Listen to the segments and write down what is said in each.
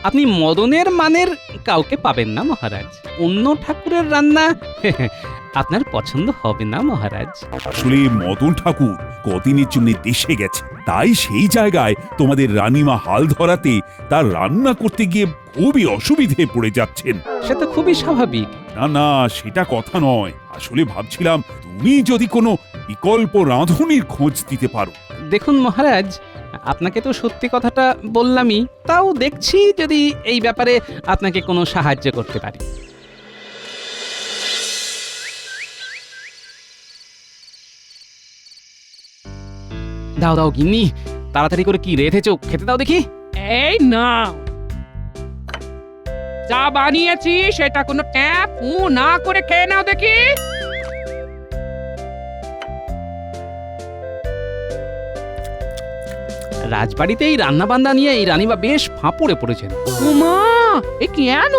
আপনি মদনের মানের কাউকে পাবেন না মহারাজ। অন্য ঠাকুরের রান্না আপনার পছন্দ হবে না মহারাজ। আসলে মদন ঠাকুর কদিনের জন্য দেশে গেছে, তাই সেই জায়গায় তোমাদের রানীমা হাল ধরাতে তার রান্না করতে গিয়ে খুবই অসুবিধে পড়ে যাচ্ছেন। সে তো খুবই স্বাভাবিক। না না, সেটা কথা নয়। আসলে ভাবছিলাম তুমি যদি কোনো বিকল্প রাঁধুনির খোঁজ দিতে পারো। দেখুন মহারাজ, আপনাকে তো সত্যি কথাটা বললামই, তাও দেখছি যদি এই ব্যাপারে আপনাকে কোনো সাহায্য করতে পারি। দাও দাও গিন্নি, তাড়াতাড়ি করে কি রেঁধেছো খেতে দাও দেখি। এই না, যা বানিয়েছি সেটা কোনো ট্যাপ না করে খেয়ে নাও দেখি। রাজবাড়িতে এই রান্না বান্না নিয়ে এই রানীমা বেশ ফাঁপড়ে পড়েছেন। উমা, এ কেন?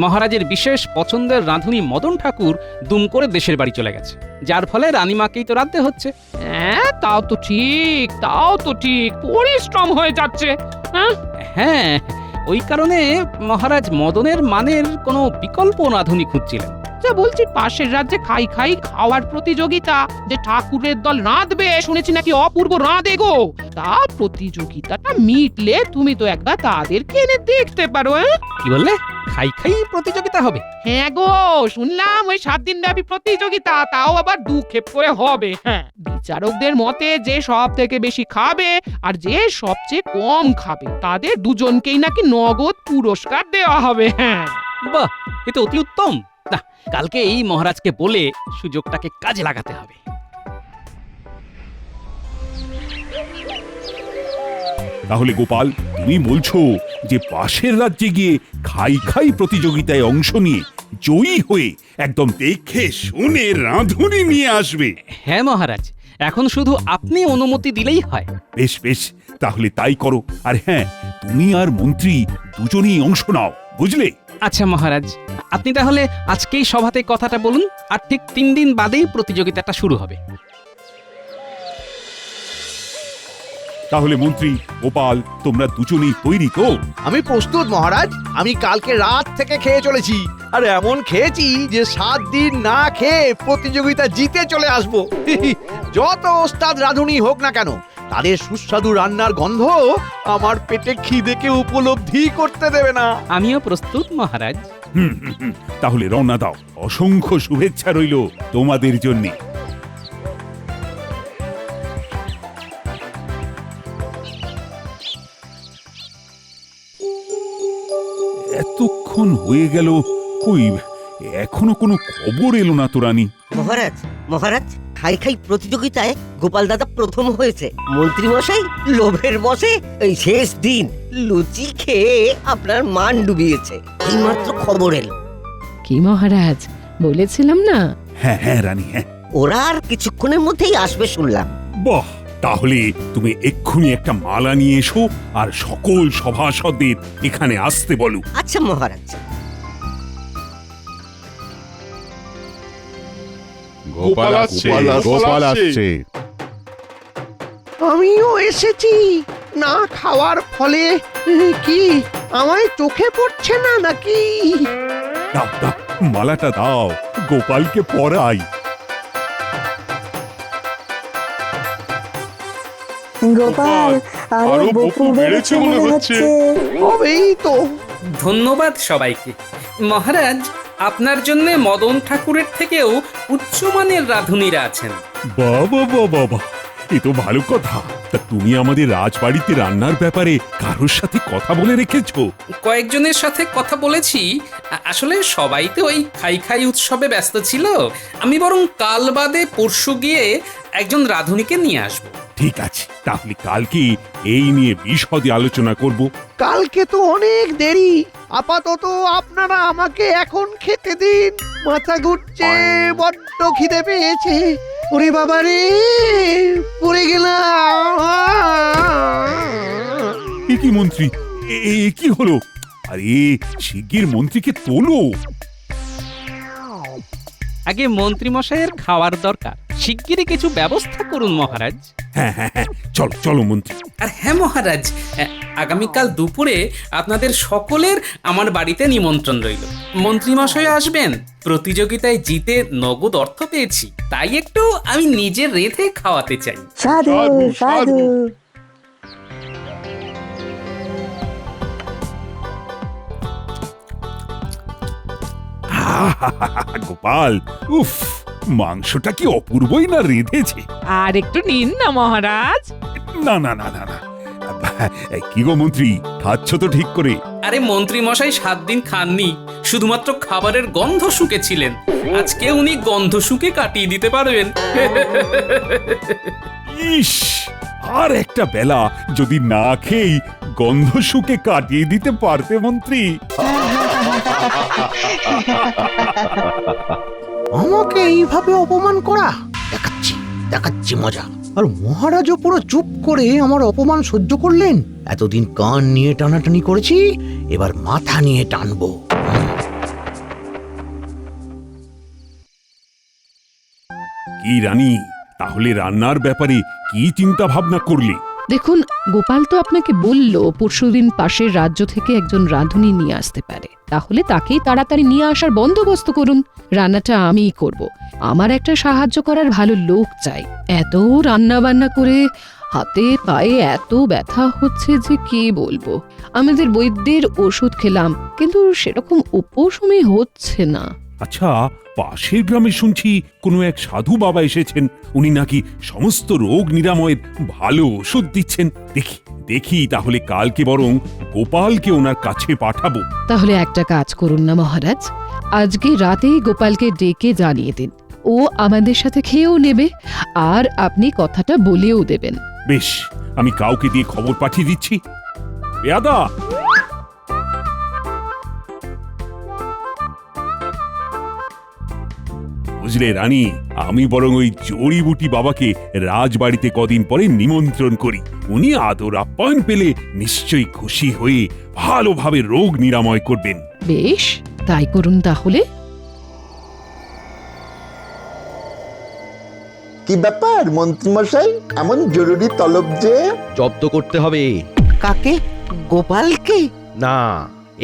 মহারাজের বিশেষ পছন্দের রাঁধুনি মদন ঠাকুর দুম করে দেশের বাড়ি চলে গেছে, যার ফলে রানীমাকেই তো রাঁধতে হচ্ছে। হ্যাঁ, তাও তো ঠিক, পরিশ্রম হয়ে যাচ্ছে। হ্যাঁ, ওই কারণে মহারাজ মদনের মানের কোনো বিকল্প রাঁধুনি খুঁজছিলেন। যা বলছি, পাশের রাজ্যে খাই খাওয়ার প্রতিযোগিতা, যে ঠাকুরের দল রাঁধবে, শুনেছি নাকি অপূর্ব রাঁধে গো। তা প্রতিযোগিতাটা মিটলে তুমি তো একবার তাদেরকে এনে দেখতে পারো। কি বললে? খাই খাই প্রতিযোগিতা হবে? হ্যাঁ গো, শুনলাম ওই 7 দিন ব্যাপী প্রতিযোগিতা, তাও আবার 2 ক্ষেপ করে হবে। হ্যাঁ, বিচারকদের মতে যে সব থেকে বেশি খাবে আর যে সবচেয়ে কম খাবে, তাদের দুজনকেই নাকি নগদ পুরস্কার দেওয়া হবে। হ্যাঁ, বাহ, এ তো অতি উত্তম। না, কালকে এই মহারাজকে বলে সুযোগটাকে কাজে লাগাতে হবে। তাহলে গোপাল, তুমি বলছো যে পাশের রাজ্যে গিয়ে খাই প্রতিযোগিতায় অংশ নিয়ে জয়ী হয়ে একদম দেখে শুনে রাঁধুনি নিয়ে আসবে? হ্যাঁ মহারাজ, এখন শুধু আপনি অনুমতি দিলেই হয়। বেশ বেশ, তাহলে তাই করো। আর হ্যাঁ, তুমি আর মন্ত্রী দুজনেই অংশ নাও, বুঝলে? আচ্ছা মহারাজ, আপনি তাহলে আজকেই সভাতে কথাটা বলুন, আর ঠিক 3 দিন বাদেই প্রতিযোগিতাটা শুরু হবে। তাহলে মন্ত্রী, গোপাল, তোমরা দুজনেই তৈরি তো? আমি প্রস্তুত মহারাজ। আমি কালকে রাত থেকে খেয়ে চলেছি, আর এমন খেয়েছি যে 7 দিন না খেয়ে প্রতিযোগিতা জিতে চলে আসবো। যত ওস্তাদ রাঁধুনি হোক না কেন, তাদের সুস্বাদু রান্নার গন্ধ আমার পেটে খিদেকে উপলব্ধি করতে দেবে না। আমিও প্রস্তুত মহারাজ। তাহলে রওনা দাও। অসংখ্য শুভেচ্ছা রইল তোমাদের জন্য। এতক্ষণ হয়ে গেল, কই এখনো কোনো খবর এলো না তো রানী? মহারাজ খাই প্রতিযোগিতায় গোপাল দাদা প্রথম হয়েছে। মন্ত্রী মশাই লোভের বশে এই শেষ দিন লুচি খেয়ে আপনার মান ডুবিয়েছে, এইমাত্র খবর এলো। কি মহারাজ, বলেছিলাম না? হ্যাঁ রানী, হ্যাঁ। ওরা আর কিছুক্ষণের মধ্যেই আসবে শুনলাম। বাহ, তাহলে তুমি এক্ষুনি একটা মালা নিয়ে এসো আর সকল সভাসদদের এখানে আসতে বলো। আচ্ছা মহারাজ। গোপাল আসছে। আমিও এসেছি। না খাওয়ার ফলে কি আমায় চোখে পড়ছে না নাকি? দাও দাও, মালাটা দাও, গোপালকে পরাই। গোপাল আরো বপু বেড়েছে মনে হচ্ছে। হবেই তো। ধন্যবাদ সবাইকে। মহারাজ, আপনার জন্য মদন ঠাকুরের থেকেও উচ্চমানের রাঁধুনিরা আছেন। বাবা, এ তো ভালো কথা। তা তুমি আমাদের রাজবাড়িতে রান্নার ব্যাপারে কারোর সাথে কথা বলে রেখেছো? কয়েকজনের সাথে কথা বলেছি। আসলে সবাই তো ওই খাই উৎসবে ব্যস্ত ছিল। আমি বরং কাল বাদে পরশু গিয়ে একজন রাঁধুনিকে নিয়ে আসবো। ঠিক আছে, তাহলে কালকে এই নিয়ে বিশদে আলোচনা করব। কালকে তো অনেক দেরি। আপাতত আপনারা আমাকে এখন খেতে দিন। মাথা ঘুরছে, বড্ড খিদে পেয়েছে। ওরে বাবা রে, পড়ে গেলাম। এ কি মন্ত্রী, এ কি হলো? আরে শিগগির মন্ত্রীকে তোলো। আগে মন্ত্রী মশাইয়ের খাওয়ার দরকার, শিগগিরই কিছু ব্যবস্থা করুন মহারাজ। হ্যাঁ, চলো মন্ত্রী। আর হ্যাঁ মহারাজ, আগামীকাল দুপুরে আপনাদের সকলের আমার বাড়িতে নিমন্ত্রণ রইল। মন্ত্রীমশাই আসবেন। প্রতিযোগিতায় জিতে নগদ অর্থ পেয়েছি, তাই একটু আমি নিজে রেঁধে খাওয়াতে চাই। সাধু সাধু গোপাল, উফ, মাংসটা কি অপূর্বই না রেঁধেছে। আর একটু নিন না মহারাজ। না না না না না, কি গো মন্ত্রী, খাচ্ছ তো ঠিক করে? আরে মন্ত্রীমশাই 7 দিন খাননি, শুধুমাত্র খাবারের গন্ধ শুকেছিলেন। আজকে উনি গন্ধ শুকে কাটিয়ে দিতে পারবেন। ইস, আর একটা বেলা যদি না খেয়েই গন্ধ শুকে কাটিয়ে দিতে পারতে মন্ত্রী। আমাকে এইভাবে অপমান করা, দেখাচ্ছি দেখাচ্ছি মজা। আর মহারাজও পুরো চুপ করে আমার অপমান সহ্য করলেন। এতদিন কান নিয়ে টানাটানি করেছি, এবার মাথা নিয়ে টানবো। কি রানী, তাহলে রান্নার ব্যাপারে কি চিন্তা ভাবনা করলে? দেখুন, গোপাল তো আপনাকে বলল পরশুদিন পাশের রাজ্য থেকে একজন রাঁধুনি নিয়ে আসতে পারে। তাহলে তাকেই তাড়াতাড়ি নিয়ে আসার বন্দোবস্ত করুন। রান্নাটা আমিই করব। আমার একটা সাহায্য করার ভালো লোক চাই। এত রান্না বান্না করে হাতে পায়ে এত ব্যথা হচ্ছে যে কি বলবো। আমাদের বৈদ্যের ওষুধ খেলাম, কিন্তু সেরকম উপশমই হচ্ছে না। আচ্ছা, পাশের গ্রামে শুনছি কোনো এক সাধু বাবা এসেছেন। উনি নাকি সমস্ত রোগ নিরাময়ের ভালো ওষুধ দিচ্ছেন। দেখি দেখি তাহলে কালকে বরং গোপালকে ওনার কাছে পাঠাবো। তাহলে একটা কাজ করুন না মহারাজ, আজকে রাতেই গোপালকে ডেকে জানিয়ে দিন। ও আমাদের সাথে খেয়েও নেবে, আর আপনি কথাটা বলেও দেবেন। বেশ, আমি কাউকে দিয়ে খবর পাঠিয়ে দিচ্ছি। বেয়াদা, বুঝলে রানী, আমি বরং ওই জড়িবুটি বাবাকে রাজবাড়িতে কদিন পরে নিমন্ত্রণ করি। উনি আদর আপ্যায়ন পেলে নিশ্চয়ই খুশি হয়ে ভালোভাবে রোগ নিরাময় করবেন। বেশ, তাই করুন তাহলে। কি ব্যাপার মন্ত্রীমশাই, এমন জরুরি তলব যে? জব্দ করতে হবে। কাকে? গোপালকে? না,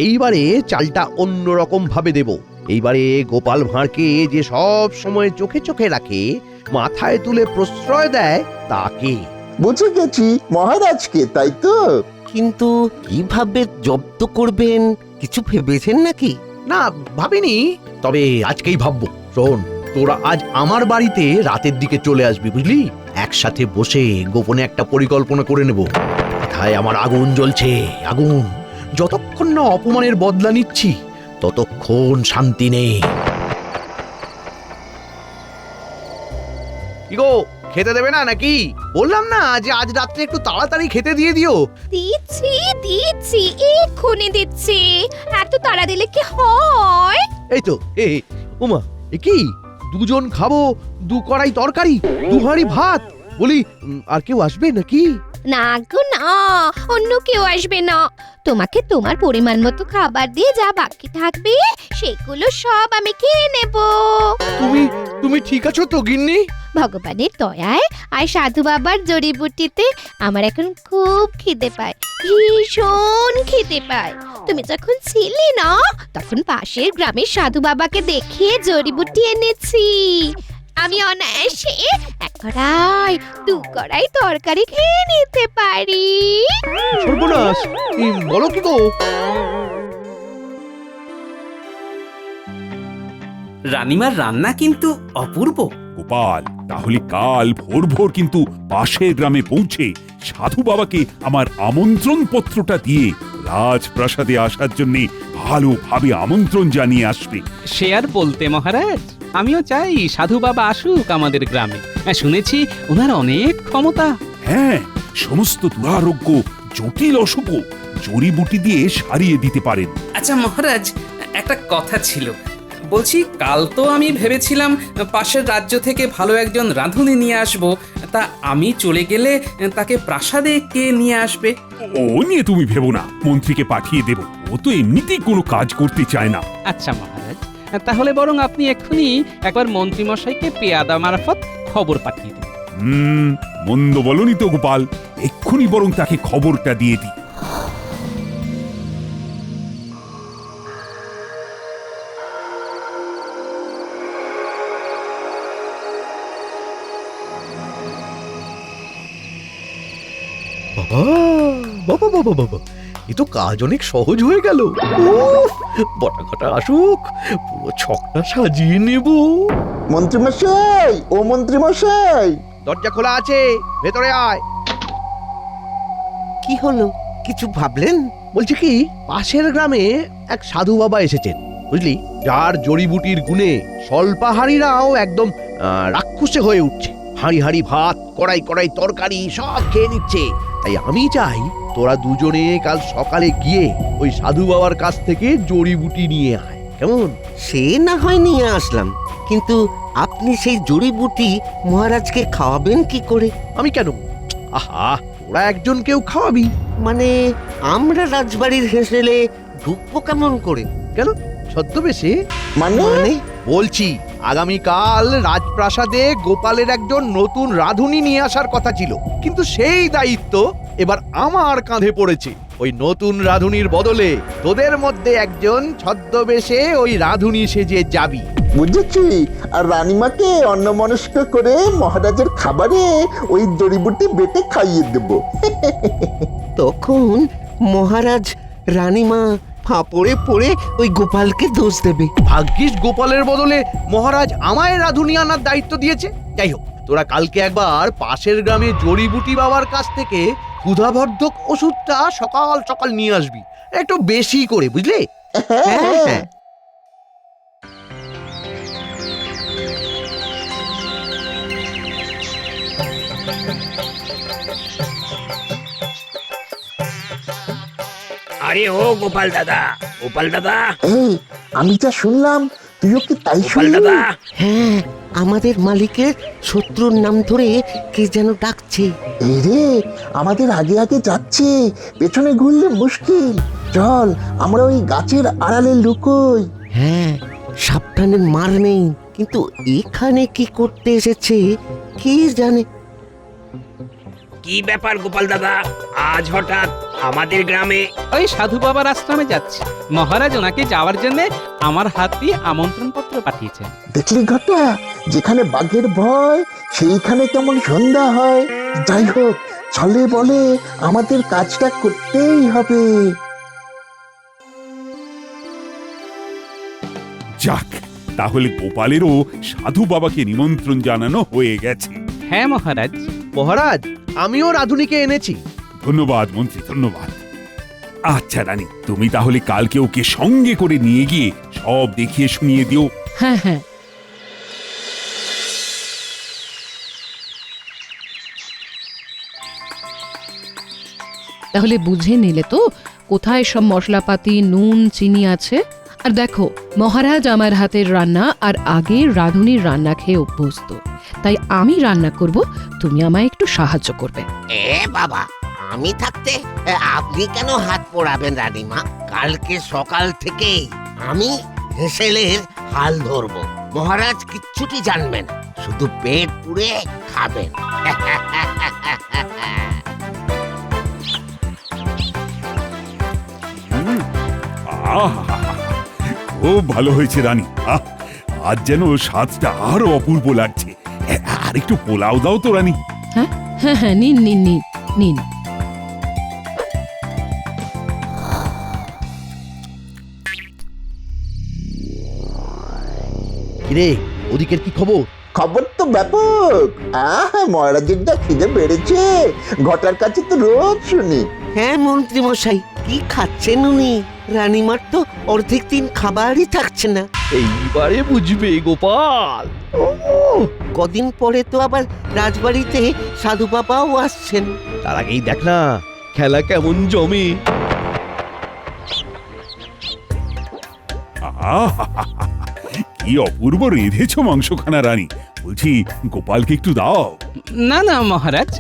এইবারে চালটা অন্য রকম ভাবে দেব। এইবারে গোপাল ভাঁড়কে যে সব সময় চোখে চোখে রাখে, মাথায় তুলে প্রশ্রয় দেয়, তাকে। বুঝে গেছি, মহারাজকে, তাই তো? কিন্তু কিভাবে জব্দ করবেন কিছু ভেবেছেন নাকি? না, ভাবিনি, তবে আজকেই ভাববো। শোন, তোরা আজ আমার বাড়িতে রাতের দিকে চলে আসবি, বুঝলি? একসাথে বসে গোপনে একটা পরিকল্পনা করে নেব। মাথায় আমার আগুন জ্বলছে, আগুন। যতক্ষণ না অপমানের বদলা নিচ্ছি, ততক্ষণ শান্তি নেই। কি গো, খেতে দেবে না নাকি? বললাম না যে আজ রাত্রে একটু তাড়াতাড়ি খেতে দিয়ে দিও। দিচ্ছি দিচ্ছি, এক্ষুনি দিচ্ছি। এত তাড়া দিলে কি হয়? এই তো, ওমা, এ কি? দুজন খাবো, 2 কড়াই তরকারি, 2 হাঁড়ি ভাত। বলি, আর কেউ আসবে নাকি? না গো না, অন্য কেউ আসবে না। তোমাকে তোমার পরিমাণ মতো খাবার দিয়ে যা বাকি থাকবে সেগুলো সব আমি খেয়ে নেব। তুমি ঠিক আছো তো গিন্নি? ভগবানের দয়ায় আর সাধু বাবার জড়িবুটিতে আমার এখন খুব খিদে পায়, ভীষণ খিদে পায়। তুমি যখন ছিলে না, তখন পাশের গ্রামের সাধু বাবাকে দেখিয়ে জড়িবুটি এনেছি। আমি অনায়াসে 1 কড়াই 2 কড়াই তরকারি খেয়ে নিতে পারি। সর্বনাশ, বলো কি গো? রানীমার রান্না কিন্তু অপূর্ব। গোপাল, তাহলে কাল ভোর ভোর কিন্তু পাশের গ্রামে পৌঁছে সাধু বাবাকে আমার আমন্ত্রণ পত্রটা দিয়ে রাজপ্রাসাদে আসার জন্য ভালোভাবে আমন্ত্রণ জানিয়ে আসবে। সে আর বলতে মহারাজ, আমিও চাই সাধু বাবা আসুক আমাদের গ্রামে। শুনেছি ওনার অনেক ক্ষমতা। হ্যাঁ, সমস্ত দুরারোগ্য জটিল অসুখও জড়িবুটি দিয়ে সারিয়ে দিতে পারেন। আচ্ছা মহারাজ, একটা কথা ছিল। বলছি, কাল তো আমি ভেবেছিলাম পাশের রাজ্য থেকে ভালো একজন রাঁধুনি নিয়ে আসব। তা আমি চলে গেলে তাকে প্রাসাদে কে নিয়ে আসবে? ও নিয়ে তুমি ভেবো না, মন্ত্রীকে পাঠিয়ে দেব। ও তো এমনিতেই কোনো কাজ করতে চায় না। আচ্ছা মহারাজ, তাহলে বরং আপনি এক্ষুনি একবার মন্ত্রীমশাইকে পেয়াদা মারফত খবর পাঠিয়ে দিন। মন্দ বলনি তো গোপাল, এক্ষুনি বরং তাকে খবরটা দিয়ে দিই। বাবা বাবা বাবা, এ তো কাজ অনেক সহজ হয়ে গেল। উফ, বটা ঘটা আসুক, পুরো ছকটা সাজিয়ে নেব। মন্ত্রীমশাই, ও মন্ত্রীমশাই, দরজা খোলা আছে, ভেতরে আয়। কি হলো, কিছু ভাবলেন? বলছি কি, পাশের গ্রামে এক সাধু বাবা এসেছেন, বুঝলি, যার জড়িবুটির গুণে স্বল্পাহারীরাও একদম রাক্ষসে হয়ে উঠছে। হাঁড়ি হাঁড়ি ভাত, কড়াই কড়াই তরকারি সব খেয়ে নিচ্ছে। তাই আমি চাই তোরা দুজনে কাল সকালে গিয়ে ওই সাধু বাবার কাছ থেকে জড়িবুটি নিয়ে আয়, কেমন? সে না হয় নিয়ে আসলাম, কিন্তু আপনি সেই জড়িবুটি মহারাজকে খাওয়াবেন কি করে? আমি কেন? আহা, তোরা একজন কেউ খাওয়াবি। মানে আমরা রাজবাড়ির হেসেলে ঢুকবো কেমন করে? কেন, ছদ্মবেশে? মানে বলছি, আগামীকাল রাজপ্রাসাদে গোপালের একজন নতুন রাঁধুনি নিয়ে আসার কথা ছিল, কিন্তু সেই দায়িত্ব এবার আমার কাঁধে পড়েছে। ওই নতুন রাঁধুনির বদলে তোদের মধ্যে একজন ছদ্মবেশে ওই রাঁধুনি সেজে যাবি। বুঝেছি। আর রানীমাকে অন্যমনস্ক করে মহারাজের খাবারে ওই জড়িবুটি বেটে খাইয়ে দেব। তখন মহারাজ রানীমা ফাঁপড়ে পড়ে ওই গোপালকে দোষ দেবে। ভাগ্যিস গোপালের বদলে মহারাজ আমায় রাঁধুনি আনার দায়িত্ব দিয়েছে। যাই হোক, তোরা কালকে একবার পাশের গ্রামে জড়িবুটি বাবার কাছ থেকে ক্ষুধাবর্ধক ওষুধটা সকাল সকাল নিয়ে আসবি, একটু বেশি করে, বুঝলে? হ্যাঁ। আরে ও গোপাল দাদা, গোপাল দাদা, এই, আমি যা শুনলাম তুইও কি তাই গোপাল শুনলি? দাদা। হ্যাঁ, আমাদের মালিকের শত্রুর নাম ধরে কে যেন ডাকছে। এই রে, আমাদের আগে আগে যাচ্ছে, পেছনে ঘুরলে মুশকিল। চল, আমরা ওই গাছের আড়ালে লুকোই। হ্যাঁ, সাবধানে মার নেই, কিন্তু এখানে কি করতে এসেছে কে জানে। কি ব্যাপার গোপাল দাদা, আজ হঠাৎ আমাদের গ্রামে? ওই সাধু বাবার আশ্রমে যাচ্ছি। মহারাজ ওনাকে যাওয়ার জন্য আমার হাত দিয়ে আমন্ত্রণ পত্র পাঠিয়েছেন। দেখলি ঘটা, যেখানে বাঘের ভয় সেইখানে কেমন সন্ধ্যা হয়। যাই হোক, চলে বলে আমাদের কাজটা করতেই হবে। যাক, তাহলে গোপালেরও সাধু বাবাকে নিমন্ত্রণ জানানো হয়ে গেছে। হ্যাঁ মহারাজ। মহারাজ, আমিও রাঁধুনিকে এনেছি। ধন্যবাদ মন্ত্রী, ধন্যবাদ। আচ্ছা রানী, তুমি তাহলে কালকে ওকে সঙ্গে করে নিয়ে গিয়ে সব দেখিয়ে শুনিয়ে দিও। হ্যাঁ হ্যাঁ, তাহলে বুঝে নিলে তো কোথায় সব মশলাপাতি, নুন, চিনি আছে। আর দেখো, মহারাজ আমার হাতের রান্না আর আগের রাঁধুনির রান্না খেয়ে অভ্যস্ত, তাই আমি রান্না করব, তুমি আমায় একটু সাহায্য করবে। এ বাবা, আমি থাকতে আপনি কেন হাত পোড়াবেন রানীমা? কালকে সকাল থেকে আমি হেসেলের হাল ধরবো। মহারাজ কিচ্ছুটি জানবেন, শুধু পেট পুড়ে খাবেন। আহা, খুব ভালো হয়েছে রানী। আজ যেন স্বাদটা আরো অপূর্ব লাগছে। আর একটু পোলাও দাও তো রানী। হ্যাঁ হ্যাঁ হ্যাঁ, নিন নিন নিন নিন। কিরে, ওদিকের কি খবর? খবর তো ব্যাপক। মহারাজের যা খিদে বেড়েছে, ঘটার কাছে তো রোজ শুনি। হ্যাঁ মন্ত্রী মশাই, কি খাচ্ছেন উনি? রানীমার তো অর্ধেক দিন খাবারই থাকছে না। এইবারে বুঝবে গোপাল। কদিন পরে তো আবার রাজবাড়িতে সাধু বাবাও আসছেন। তার আগেই দেখ না খেলা কেমন জমে। আহা, কি অপূর্ব রেঁধেছো মাংসখানা রানী। বলছি, গোপালকে একটু দাও। না না মহারাজ,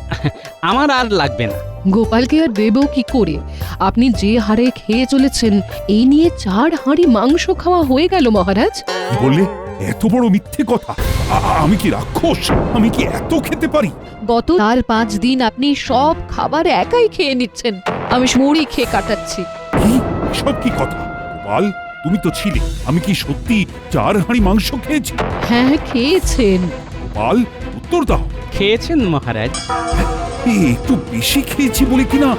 আমার আর লাগবে না। গোপালকে আর দেব কি করে? আপনি যে হারে খেয়ে চলেছেন, এই নিয়ে 4 হাঁড়ি মাংস খাওয়া হয়ে গেল মহারাজ। কি বললে? এত বড় মিথ্যে কথা! আমি কি রাক্ষস? আমি কি এত খেতে পারি? গত 4-5 দিন আপনি সব খাবার একাই খেয়ে নিচ্ছেন, আমি মুড়ি খেয়ে কাটাচ্ছি। কি সব কি কথা? গোপাল, তুমি তো ছিলে। আমি কি সত্যি 4 হাঁড়ি মাংস খেয়েছি? হ্যাঁ খেয়েছেন। গোপাল, উত্তর দাও। খেয়েছেন মহারাজ? একটু বেশি খেয়েছি বলে কিনা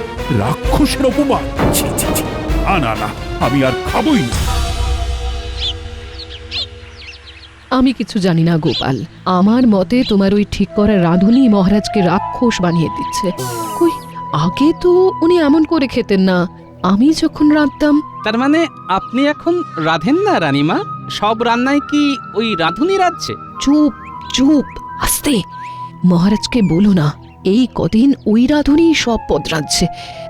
রাক্ষসের অপমান। ছি ছি ছি, না না না, আমি আর খাবই না। আমি কিছু জানি না গোপাল, আমার মতে তোমার ওই ঠিক করা রাঁধুনি মহারাজকে রাক্ষস বানিয়ে দিচ্ছে। কই, আগে তো উনি এমন করে খেতেন না, আমি যখন রাঁধতাম। তার মানে আপনি এখন রাঁধেন না রানীমা? সব রান্নায় কি ওই রাঁধুনি রাঁধছে? চুপ চুপ, আস্তে। মহারাজকে বলো না, এই কদিন ওই রাঁধুনি সব পদ রাঁধছে,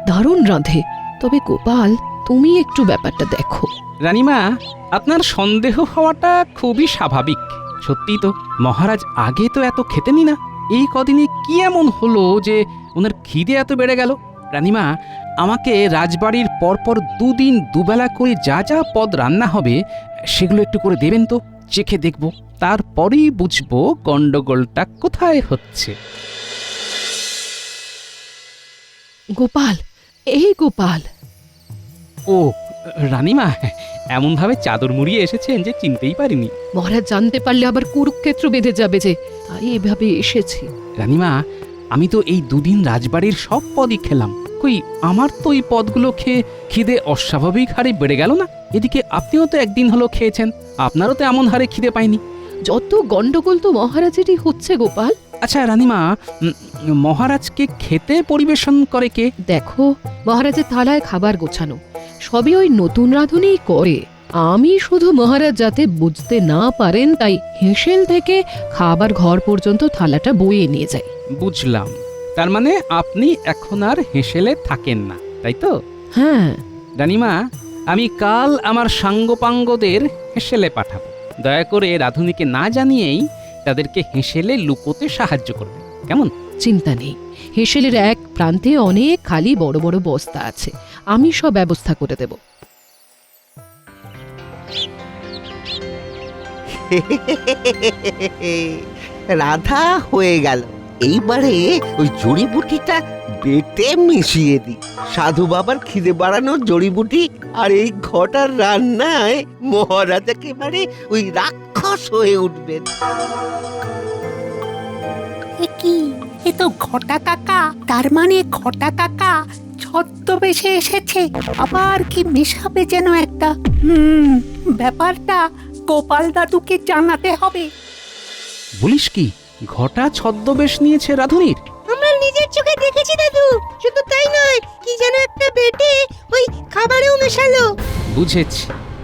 দারুণ রাঁধে। তবে গোপাল, তুমি একটু ব্যাপারটা দেখো। রানীমা, আপনার সন্দেহ হওয়াটা খুবই স্বাভাবিক। সত্যি তো, মহারাজ আগে তো এত খেতেনই না। এই কদিনে কি এমন হলো যে ওনার খিদে এত বেড়ে গেল? রানীমা, আমাকে রাজবাড়ির পরপর দুদিন দুবেলা করে যা যা পদ রান্না হবে সেগুলো একটু করে দেবেন তো, চেখে দেখব, তারপরেই বুঝবো গন্ডগোলটা কোথায় হচ্ছে। গোপাল, এই গোপাল। ও রানীমা, এমনভাবে চাদর মুড়িয়ে এসেছেন যে চিনতেই পারিনি। মহারাজ জানতে পারলে আবার কুরুক্ষেত্র বেঁধে যাবে যে, তাই এভাবে এসেছি। রানীমা, আমি তো এই দুদিন রাজবাড়ির সব পদই খেলাম। কই, আমার তো এই পদগুলো খেয়ে খিদে অস্বাভাবিক হারে বেড়ে গেল না? এদিকে আপনিও তো একদিন হলো খেয়েছেন, আপনারও তো এমন হারে খিদে পায়নি। যত গন্ডগোল তো মহারাজেরই হচ্ছে গোপাল। আচ্ছা রানীমা, মহারাজকে খেতে পরিবেশন করে কে? দেখো, মহারাজের থালায় খাবার গোছানো সবই ওই নতুন রাঁধুনিই করে। আমি শুধু মহারাজ যাতে বুঝতে না পারেন তাই হেঁসেল থেকে খাবার ঘর পর্যন্ত থালাটা বয়ে নিয়ে যাই। বুঝলাম, তার মানে আপনি এখন আর হেঁসেলে থাকেন না, তাই তো? হ্যাঁ রানীমা, আমি কাল আমার সাঙ্গপাঙ্গদের হেঁসেলে পাঠাবো। দয়া করে রাঁধুনিকে না জানিয়েই তাদেরকে হেঁসেলে লুকোতে সাহায্য করবে, কেমন? চিন্তা নেই, হেঁসেলের এক প্রান্তে অনেক খালি বড় বড় বস্তা আছে, আমি সব ব্যবস্থা করে দেব। রাধা হয়ে গেল। এইবারে ওই জড়িবুটিটা বেটে মিশিয়ে দিই। সাধু বাবার খিদে বাড়ানোর জড়িবুটি আর এই ঘটার রান্নায় মহারাজ একেবারে ওই রাক্ষস হয়ে উঠবেন। কি, এ তো ঘটা কাকা। তার মানে ঘটা কাকা ছদ্মবেশে এসেছে, আবার কি মেশাবে যেন একটা। ব্যাপারটা গোপাল দাদুকে জানাতে হবে। বলিস কি, ঘটা ছদ্মবেশ নিয়েছে রাঁধুনির? আমরা নিজের চোখে দেখেছি দাদু। শুধু তাই নয়, কি যেন একটা বেটে ওই খাবারেও মেশালো। বুঝেছি,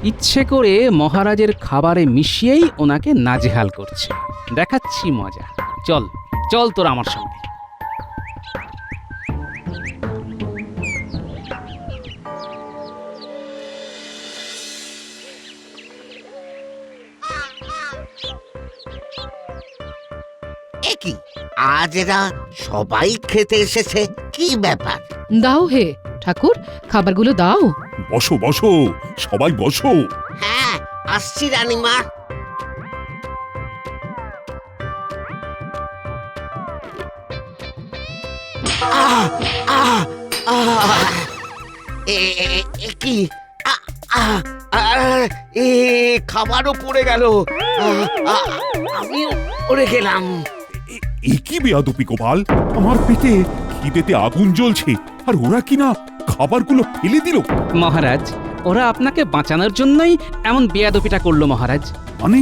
ইচ্ছে করে মহারাজের খাবারে মিশিয়েই ওনাকে নাজেহাল করছে। দেখাচ্ছি মজা, চল চল তোর আমার সঙ্গে। কি, আজ এরা সবাই খেতে এসেছে, কি ব্যাপার? দাও হে ঠাকুর, খাবারগুলো দাও। বসো বসো, সবাই বসো। হ্যাঁ, আসছি রানীমা। কি, খাবারও পড়ে গেল, আমিও পড়ে গেলাম। কি বেয়াদপি গোপাল, আমার পেটে খিদেতে আগুন জ্বলছে আর ওরা কিনা খাবারগুলো ফেলে দিল। মহারাজ, ওরা আপনাকে বাঁচানোর জন্যই এমন বেয়াদপিটা করলো মহারাজ। মানে?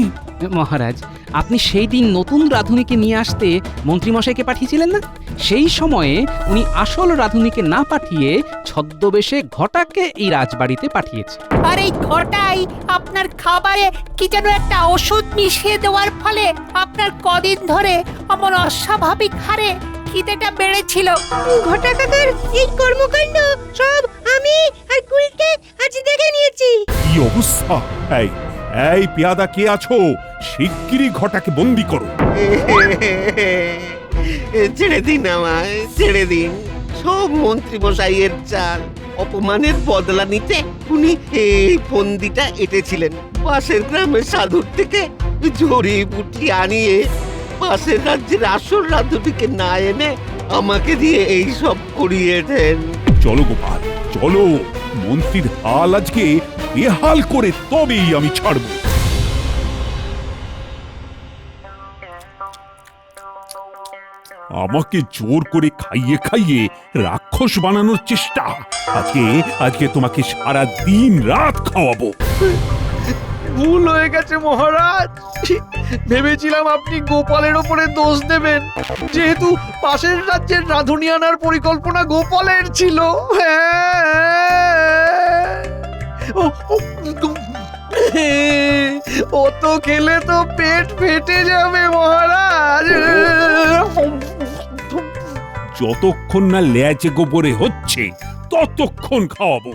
মহারাজ, আপনি সেই দিন নতুন রাঁধুনিকে নিয়ে আসতে মন্ত্রীমশাইকে পাঠিয়েছিলেন না? সেই সময়ে উনি আসল রাঁধুনিকে না পাঠিয়ে ছদ্মবেশে ঘটাকে এই রাজবাড়িতে পাঠিয়েছে। আর এই ঘটাই আপনার খাবারে কি যেন একটা ওষুধ মিশিয়ে দেওয়ার ফলে আপনার কদিন ধরে এমন অস্বাভাবিক হারে খিদেটা বেড়েছিল। ঘটা কাকার এই কর্মকাণ্ড সব আমি আর কুলকে আজ দেখে নিয়েছি। কি অবস্থা! এই এই পেয়াদা কে আছো, শিগগিরই ঘটাকে বন্দি করো। ছেড়ে দিন আমায়, ছেড়ে দিন। সব মন্ত্রী মশাইয়ের চাল। অপমানের বদলা নিতে উনি এই ফন্দিটা এঁটেছিলেন। পাশের গ্রামের সাধুর থেকে জড়িবুটি আনিয়ে পাশের রাজ্যের আসল রাধুটিকে না এনে আমাকে দিয়ে এই সব করিয়েছেন। চলো গোপাল, চলো, মন্ত্রীর হাল আজকে বেহাল করে তবেই আমি ছাড়বো। আমাকে জোর করে খাইয়ে খাইয়ে রাক্ষস বানানোর চেষ্টা। আজকে তোমাকে সারা দিন রাত খাওয়াবো। ভুল হয়ে গেছে মহারাজ। ভেবেছিলাম আপনি গোপালের ওপরে দোষ দেবেন, যেহেতু পাশের রাজ্যের রাঁধুনি আনার পরিকল্পনা গোপালের ছিল। ও তো খেলে তো পেট ফেটে যাবে মহারাজ। যতক্ষণ না লেজে গোবরে হচ্ছে ততক্ষণ খাওয়াবো।